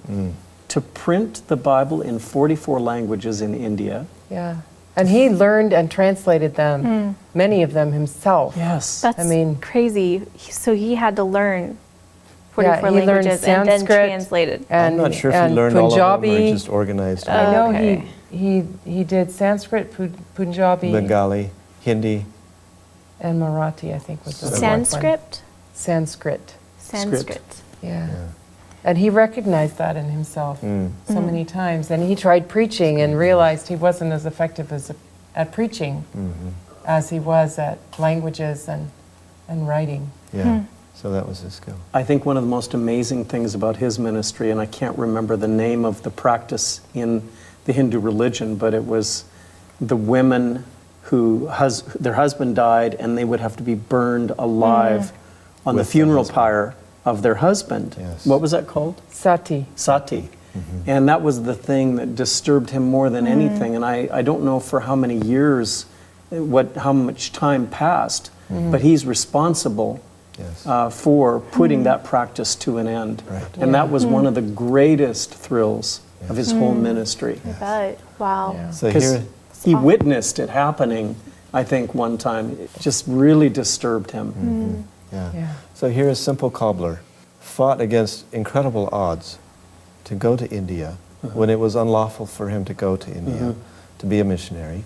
To print the Bible in 44 languages in India. Yeah. And he learned and translated them, many of them himself. Yes. That's I mean- crazy. So he had to learn 44 he learned languages and then Sanskrit translated. And, I'm not sure if and he learned all of them or Punjabi. just organized I know Okay. he did Sanskrit, Punjabi, Bengali, Hindi. and Marathi, I think was the fourth one. Sanskrit? Sanskrit. Sanskrit. Yeah. And he recognized that in himself so many times. And he tried preaching and realized he wasn't as effective at preaching as he was at languages and writing. Yeah. So that was his skill. I think one of the most amazing things about his ministry, and I can't remember the name of the practice in the Hindu religion, but it was the women who their husband died and they would have to be burned alive on the With the funeral husband. pyre of their husband. Yes. What was that called? Sati. Sati. And that was the thing that disturbed him more than anything. And I don't know for how many years, how much time passed, but he's responsible Yes. for putting that practice to an end. Right. And that was one of the greatest thrills of his whole ministry. I bet. Wow. Yeah. So Because here, he witnessed it happening, I think, one time. It just really disturbed him. yeah. Yeah. So here a simple cobbler fought against incredible odds to go to India when it was unlawful for him to go to India to be a missionary.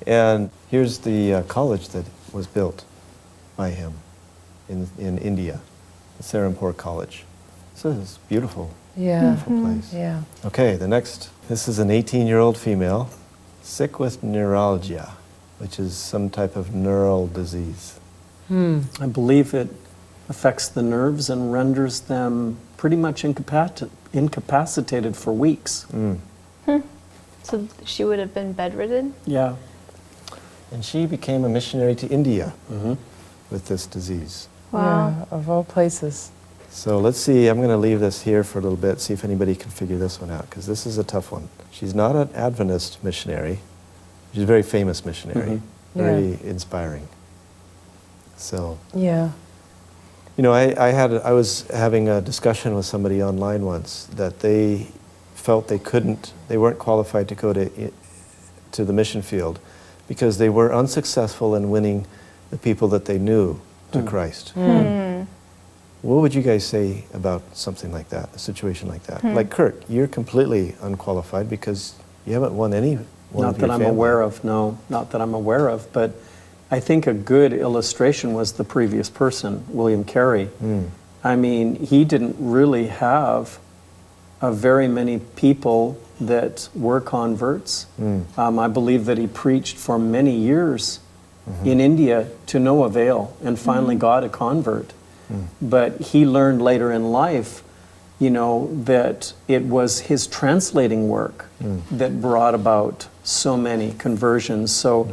And here's the college that was built by him in India, the Serampore College. So this is beautiful, Yeah. beautiful place. Yeah. Okay, the next. This is an 18-year-old female sick with neuralgia, which is some type of neural disease. I believe it affects the nerves and renders them pretty much incapacitated for weeks. So she would have been bedridden? Yeah. And she became a missionary to India with this disease. Wow. Yeah, of all places. So let's see, I'm going to leave this here for a little bit, see if anybody can figure this one out, because this is a tough one. She's not an Adventist missionary. She's a very famous missionary, very inspiring. So, Yeah. you know, I was having a discussion with somebody online once that they felt they weren't qualified to go to the mission field because they were unsuccessful in winning the people that they knew to Christ. What would you guys say about something like that, a situation like that? Like Kirk, you're completely unqualified because you haven't won any one Not of your that I'm family. aware of, no. Not that I'm aware of. But I think a good illustration was the previous person, William Carey. I mean, he didn't really have very many people that were converts. I believe that he preached for many years in India to no avail and finally got a convert. But he learned later in life, you know, that it was his translating work that brought about so many conversions. So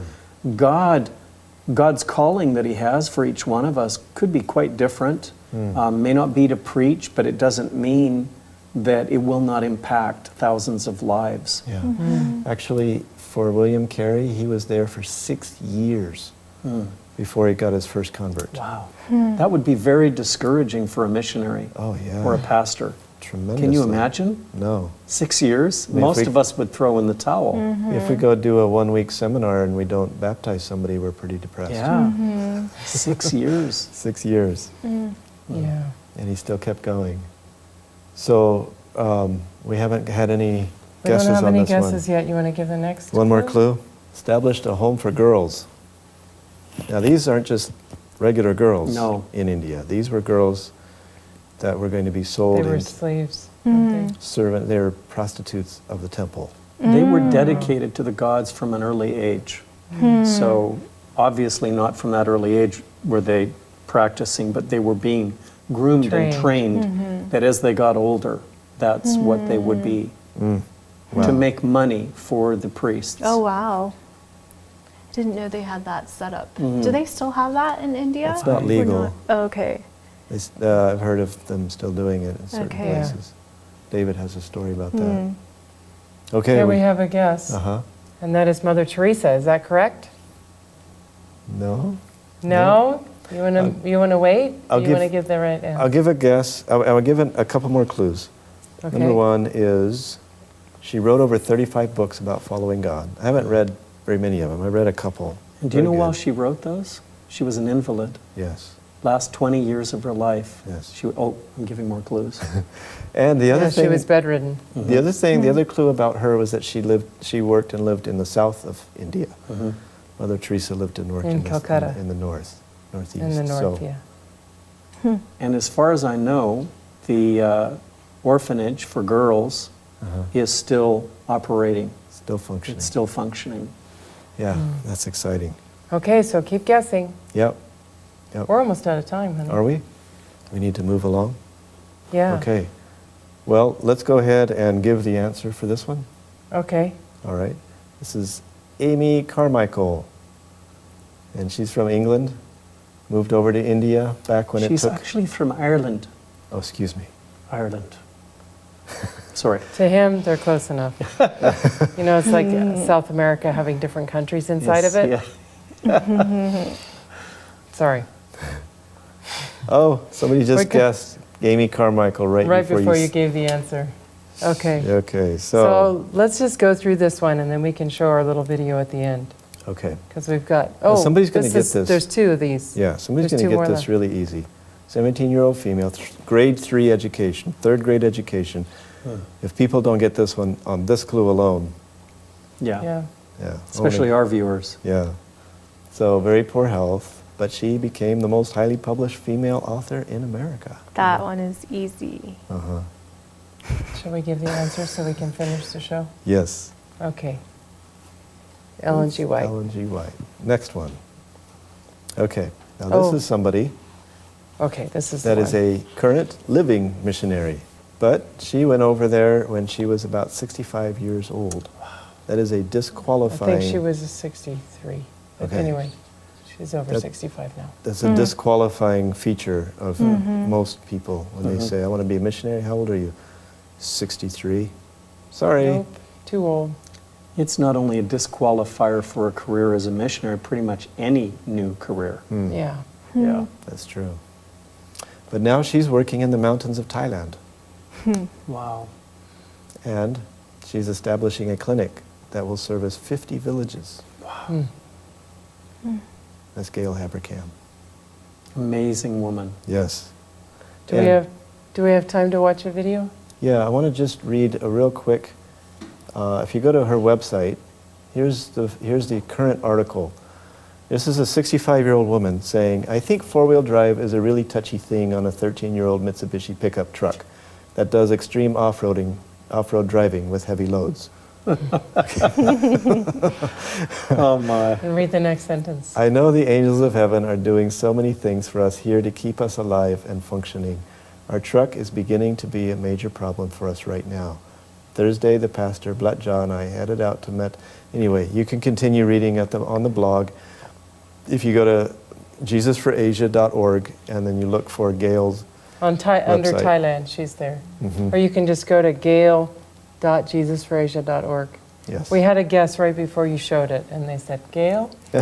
God's calling that he has for each one of us could be quite different. May not be to preach, but it doesn't mean that it will not impact thousands of lives. Yeah. Actually, for William Carey, he was there for 6 years before he got his first convert. Wow. That would be very discouraging for a missionary Oh, yeah. or a pastor. Tremendously. Can you imagine? No. 6 years? mean, if Most we- of us would throw in the towel. If we go do a 1-week seminar and we don't baptize somebody, we're pretty depressed. Yeah. 6 years. 6 years. Yeah. And he still kept going. So we haven't had any We guesses don't have on any this guesses yet. You want to give the next? one. One more clue. Established a home for girls. Now these aren't just regular girls No. in India. These were girls that were going to be sold They were and slaves. weren't they? they were prostitutes of the temple. They were dedicated to the gods from an early age. So obviously not from that early age were they practicing, but they were being groomed and trained that as they got older, that's what they would be, Wow. to make money for the priests. Oh, wow. Didn't know they had that set up. Do they still have that in India? It's not Or legal. not? Oh, okay. I've heard of them still doing it in certain Okay. Yeah. places. David has a story about that. Okay. Here we have a guess. Uh-huh. And that is Mother Teresa. Is that correct? No? No? You want to wait? I'll You want to give- give the right answer? I'll give a guess. I'll give a couple more clues. Okay. Number one is she wrote over 35 books about following God. I haven't read very many of them. I read a couple. And do you know Very while good. she wrote those? She was an invalid. Yes. Last 20 years of her life. Yes. I'm giving more clues. And the other Yeah, thing, she was bedridden. the other thing, the other clue about her was that she worked and lived in the south of India. Mhm. Mother Teresa lived and worked In Calcutta. in the northeast. In the north, So, yeah. And as far as I know, the orphanage for girls is still operating. still functioning. It's still functioning. Yeah, that's exciting. Okay, so keep guessing. Yep. We're almost out of time, honey. Are we? We need to move along? Yeah. Okay. Well, let's go ahead and give the answer for this one. Okay. All right. This is Amy Carmichael. And she's from England, moved over to India back when She's it took... actually from Ireland. Oh, excuse me. Ireland. Sorry. To him, they're close enough. You know, it's like South America having different countries inside of it. Yeah. Sorry. Oh, somebody just We're good. guessed Amy Carmichael right Before you s- gave the answer. Okay. Okay, So let's just go through this one and then we can show our little video at the end. Okay. Because we've got, somebody's gonna get this. There's two of these. Yeah, somebody's There's going two to get more this left. really easy. 17-year-old female, grade 3 education, 3rd grade education. If people don't get this one on this clue alone, Yeah. Yeah. yeah. Especially our viewers. Yeah. So very poor health, but she became the most highly published female author in America. That one is easy. Uh-huh. Shall we give the answer so we can finish the show? Yes. Okay. Ellen G. White. Ellen G. White. Next one. Okay. Now Oh. this is somebody Okay, this is that the is one. a current living missionary, but she went over there when she was about 65 years old. That is a I disqualifying... think she was a 63. But Okay. anyway, she's over That- 65 now. That's a disqualifying feature of most people when they say, I want to be a missionary. How old are you? 63. Sorry. Nope, too old. It's not only a disqualifier for a career as a missionary, pretty much any new career. Yeah. Yeah. That's true. But now she's working in the mountains of Thailand, Wow. and she's establishing a clinic that will service 50 villages. Wow. That's Gail Habercam. Amazing woman. Yes. Do And- we have time to watch a video? Yeah, I want to just read a real quick. If you go to her website, here's the current article. This is a 65-year-old woman saying, I think four-wheel drive is a really touchy thing on a 13-year-old Mitsubishi pickup truck that does extreme off-road driving with heavy loads. Oh my. And read the next sentence. I know the angels of heaven are doing so many things for us here to keep us alive and functioning. Our truck is beginning to be a major problem for us right now. Thursday, the pastor, Blat Jah, and I headed out to Met. Anyway, you can continue reading on the blog. If you go to JesusForAsia.org and then you look for Gail's Under website. Thailand, she's there. Mhm. Or you can just go to gail.jesusforasia.org. Yes. We had a guess right before you showed it, and they said, Gail? They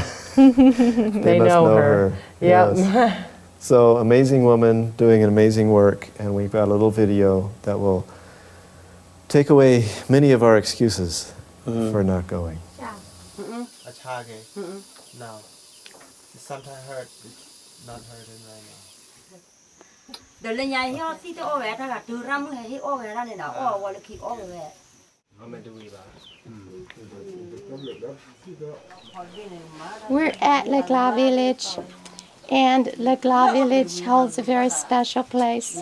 They must know her. Yes. Yep. So, amazing woman doing an amazing work, and we've got a little video that will take away many of our excuses for not going. A target. No. It's sometimes hurt, it's not hurting right now. Để lên nhà hiếu xí tới ô vé ta cả từ răm hay hi ô vé ra nên là ô gọi là khi ô vé. We're at Le Glas Village, and Le Glas Village holds a very special place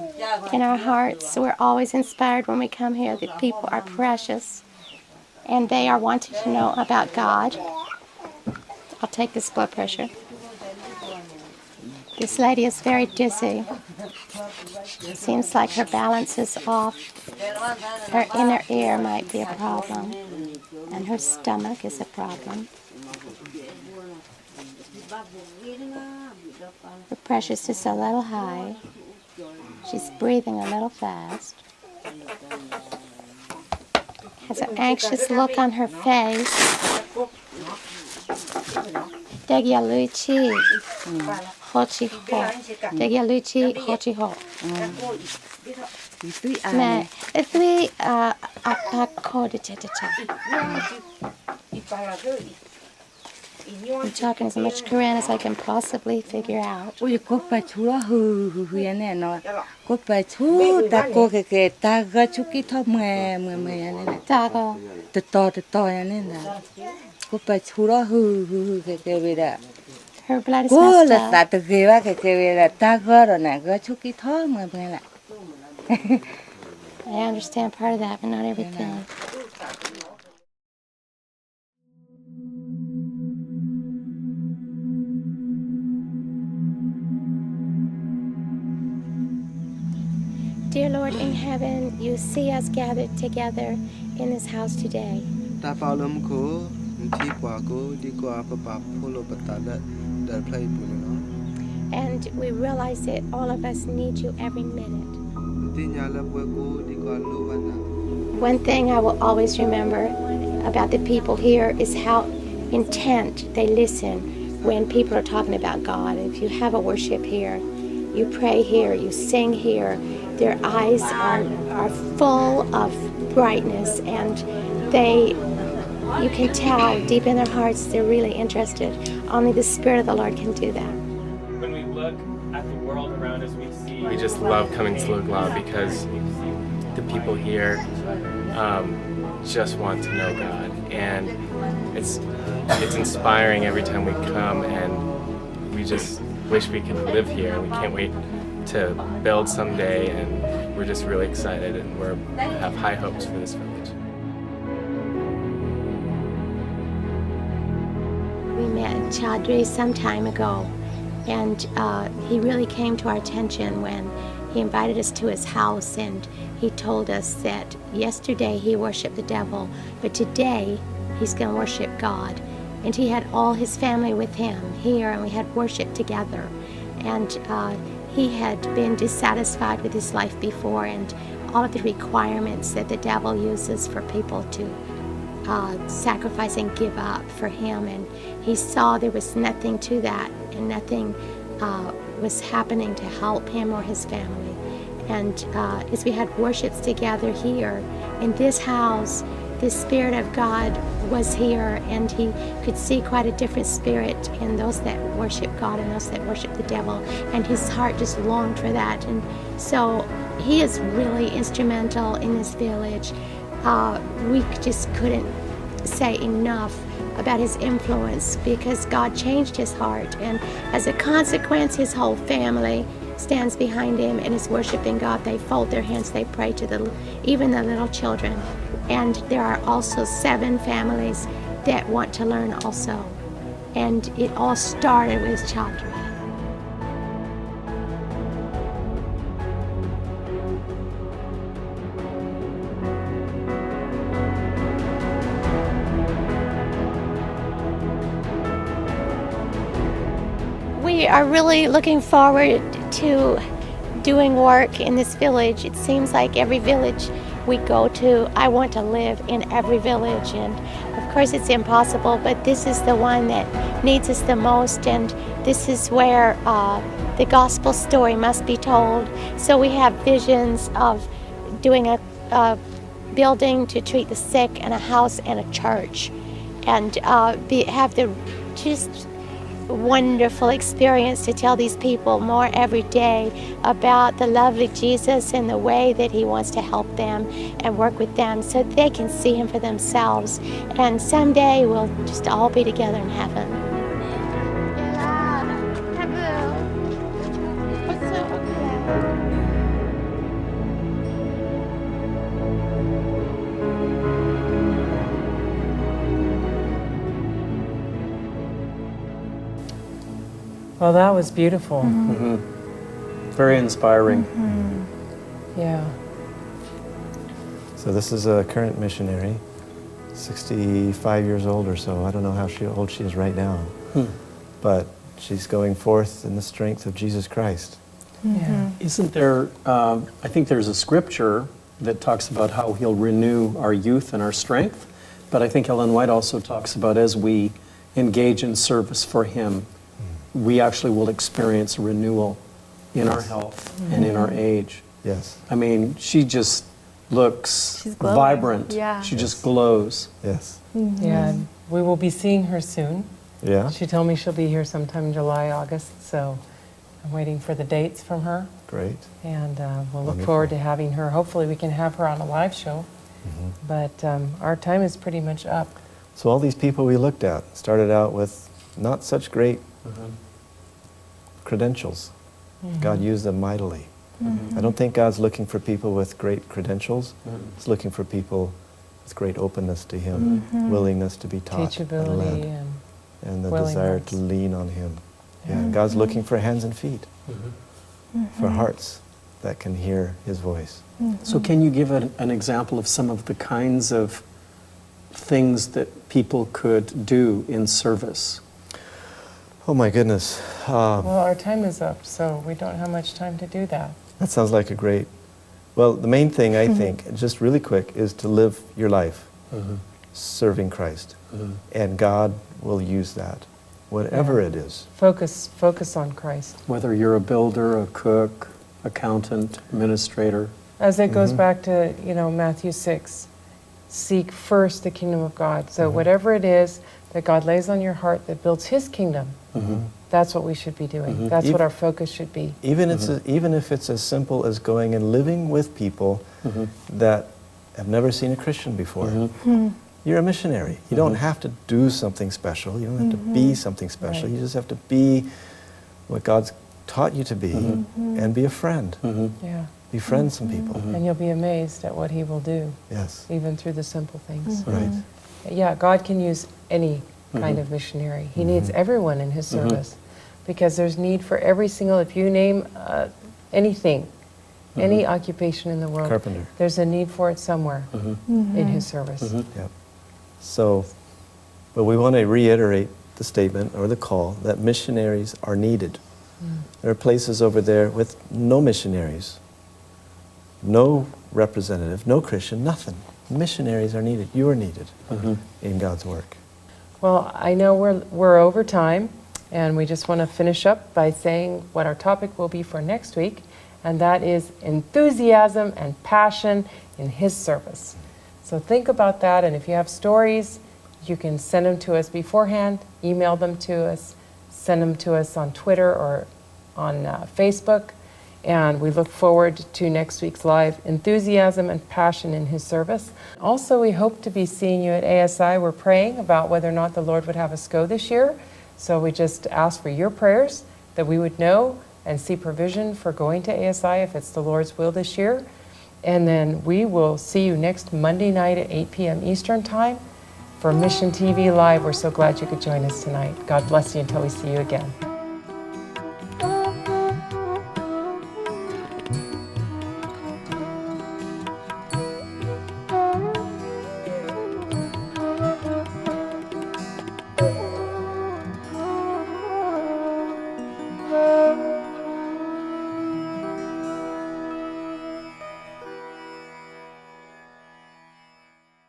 in our hearts. We're always inspired when we come here that people are precious, and they are wanting to know about God. I'll take this blood pressure. This lady is very dizzy. Seems like her balance is off. Her inner ear might be a problem, and her stomach is a problem. Her pressure is just a little high. She's breathing a little fast. Has an anxious look on her face. Degia Luchi, Hochi Ho. Degia Luchi, Hochi Ho. Mẹ, three code I'm talking as much Korean as I can possibly figure out. Ôi cô phải chú hừ nè nó cô phải chú ta cô cái ta gỡ chú cái thọ mè nè Tago. từ to nè nè cô phải chú hừ cái về đó Her blood is cô messed là up. ta từ cái ba cái về là ta gỡ rồi nè gỡ chú cái thọ mè nè. I understand part of that, but not everything. Dear Lord in heaven, you see us gathered together in this house today. Ta bao lắm cô, đi qua cô, đi qua bà polo bata that play bunu. And we realize that all of us need you every minute. Đi nhà là bữa cô, đi qua lu vana. One thing I will always remember about the people here is how intent they listen when people are talking about God. If you have a worship here, you pray here, you sing here, their eyes are full of brightness, and you can tell deep in their hearts they're really interested. Only the Spirit of the Lord can do that. When we look at the world around us, we just love coming to Lugla because the people here just want to know God, and it's inspiring every time we come, and we just wish we could live here. We can't wait to build someday, and we're just really excited, and we have high hopes for this village. We met Chaudhry some time ago, and he really came to our attention when he invited us to his house, and he told us that yesterday he worshiped the devil, but today he's going to worship God. And he had all his family with him here, and we had worship together. And he had been dissatisfied with his life before, and all of the requirements that the devil uses for people to sacrifice and give up for him. And he saw there was nothing to that, and nothing was happening to help him or his family. And as we had worships together here in this house, the Spirit of God was here, and he could see quite a different spirit in those that worship God and those that worship the devil, and his heart just longed for that. And so he is really instrumental in this village. We just couldn't say enough about his influence, because God changed his heart, and as a consequence his whole family stands behind him and is worshiping God. They fold their hands, they pray to even the little children. And there are also 7 families that want to learn also. And it all started with Chaudhry. We are really looking forward to doing work in this village. It seems like every village we go to, I want to live in every village, and of course it's impossible, but this is the one that needs us the most, and this is where the gospel story must be told. So we have visions of doing a building to treat the sick, and a house and a church, and have the just wonderful experience to tell these people more every day about the lovely Jesus and the way that he wants to help them and work with them so they can see him for themselves. And someday we'll just all be together in heaven. Well, that was beautiful. Mm-hmm. Very inspiring. Mm-hmm. Yeah. So this is a current missionary, 65 years old or so. I don't know how old she is right now. But she's going forth in the strength of Jesus Christ. Yeah. Isn't there, I think there's a scripture that talks about how he'll renew our youth and our strength, but I think Ellen White also talks about as we engage in service for him, we actually will experience renewal in our health and in our age. Yes. I mean, she just looks She's glowing. vibrant. Yeah. She just glows. Yes. Yeah, and we will be seeing her soon. Yeah. She told me she'll be here sometime in July, August, so I'm waiting for the dates from her. Great. And we'll look Wonderful. forward to having her. Hopefully we can have her on a live show. But our time is pretty much up. So all these people we looked at started out with not such great credentials. God used them mightily. I don't think God's looking for people with great credentials. He's looking for people with great openness to Him, willingness to be taught and Teachability led, and the willing desire hearts. to lean on Him. Yeah, God's looking for hands and feet, for hearts that can hear His voice. So can you give an example of some of the kinds of things that people could do in service? Oh my goodness. Well, our time is up, so we don't have much time to do that. That sounds like a great... Well, the main thing I think, just really quick, is to live your life serving Christ. And God will use that, whatever it is. Focus on Christ. Whether you're a builder, a cook, accountant, administrator. As it goes back to, Matthew 6, seek first the kingdom of God. So whatever it is that God lays on your heart that builds His kingdom, that's what we should be doing. That's what our focus should be. Even if it's as simple as going and living with people that have never seen a Christian before. You're a missionary. You don't have to do something special. You don't have to be something special. Right. You just have to be what God's taught you to be and be a friend. Yeah. Befriend some people. And you'll be amazed at what He will do, Yes. even through the simple things. Right. Yeah, God can use any kind of missionary. He needs everyone in His service because there's need for every single, if you name anything, any occupation in the world, Carpenter. there's a need for it somewhere in His service. Yep. So, but we want to reiterate the statement or the call that missionaries are needed. There are places over there with no missionaries, no representative, no Christian, nothing. Missionaries are needed. You are needed in God's work. Well, I know we're over time, and we just want to finish up by saying what our topic will be for next week, and that is enthusiasm and passion in His service. So think about that, and if you have stories, you can send them to us beforehand, email them to us, send them to us on Twitter or on Facebook, and we look forward to next week's live enthusiasm and passion in His service. Also, we hope to be seeing you at ASI. We're praying about whether or not the Lord would have us go this year, so we just ask for your prayers that we would know and see provision for going to ASI if it's the Lord's will this year. And then we will see you next Monday night at 8 p.m. Eastern Time for Mission TV Live. We're so glad you could join us tonight. God bless you until we see you again.